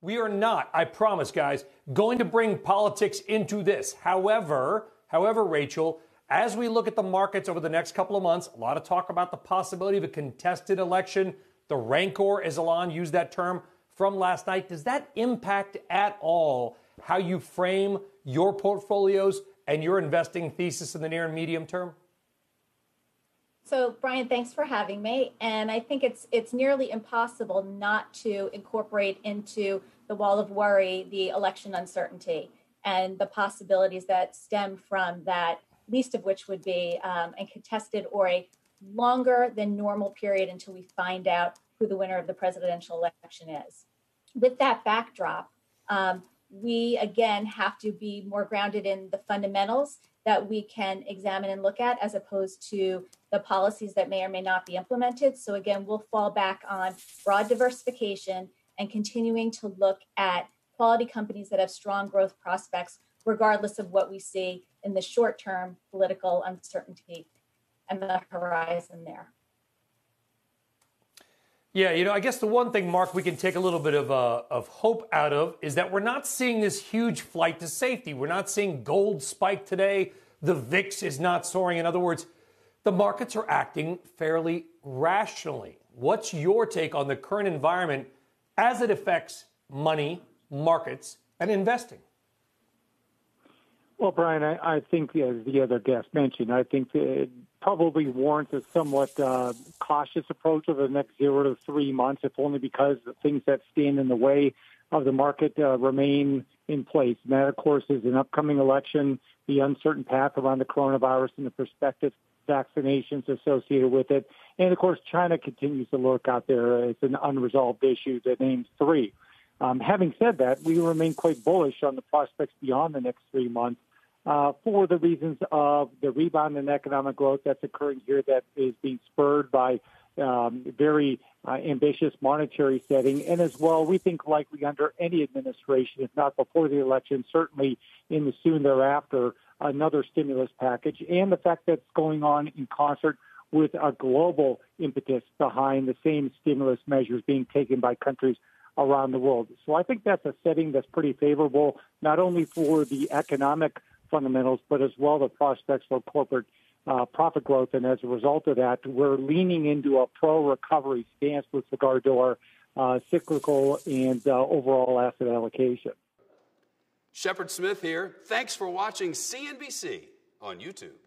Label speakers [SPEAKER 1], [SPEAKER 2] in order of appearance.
[SPEAKER 1] We are not, I promise, guys, going to bring politics into this. However, Rachel, as we look at the markets over the next couple of months, a lot of talk about the possibility of a contested election. The rancor, as Alon used that term, from last night. Does that impact at all how you frame your portfolios and your investing thesis in the near and medium term?
[SPEAKER 2] So, Brian, thanks for having me. And I think it's nearly impossible not to incorporate into the wall of worry the election uncertainty and the possibilities that stem from that, least of which would be a contested or a longer than normal period until we find out who the winner of the presidential election is. With that backdrop, we again have to be more grounded in the fundamentals that we can examine and look at, as opposed to the policies that may or may not be implemented. So again, we'll fall back on broad diversification and continuing to look at quality companies that have strong growth prospects, regardless of what we see in the short-term political uncertainty and the horizon there.
[SPEAKER 1] Yeah, I guess the one thing, Mark, we can take a little bit of hope out of is that we're not seeing this huge flight to safety. We're not seeing gold spike today. The VIX is not soaring. In other words, the markets are acting fairly rationally. What's your take on the current environment as it affects money, markets, and investing?
[SPEAKER 3] Well, Brian, I think, as the other guest mentioned, I think it probably warrants a somewhat cautious approach over the next 0 to 3 months, if only because the things that stand in the way of the market remain in place. And that, of course, is an upcoming election, the uncertain path around the coronavirus and the prospective vaccinations associated with it. And, of course, China continues to lurk out there as an unresolved issue that names three. Having said that, we remain quite bullish on the prospects beyond the next 3 months for the reasons of the rebound in economic growth that's occurring here that is being spurred by very ambitious monetary setting. And as well, we think likely under any administration, if not before the election, certainly in the soon thereafter, another stimulus package. And the fact that it's going on in concert with a global impetus behind the same stimulus measures being taken by countries around the world. So I think that's a setting that's pretty favorable, not only for the economic fundamentals, but as well the prospects for corporate profit growth. And as a result of that, we're leaning into a pro-recovery stance with regard to our cyclical and overall asset allocation.
[SPEAKER 4] Shepard Smith here. Thanks for watching CNBC on YouTube.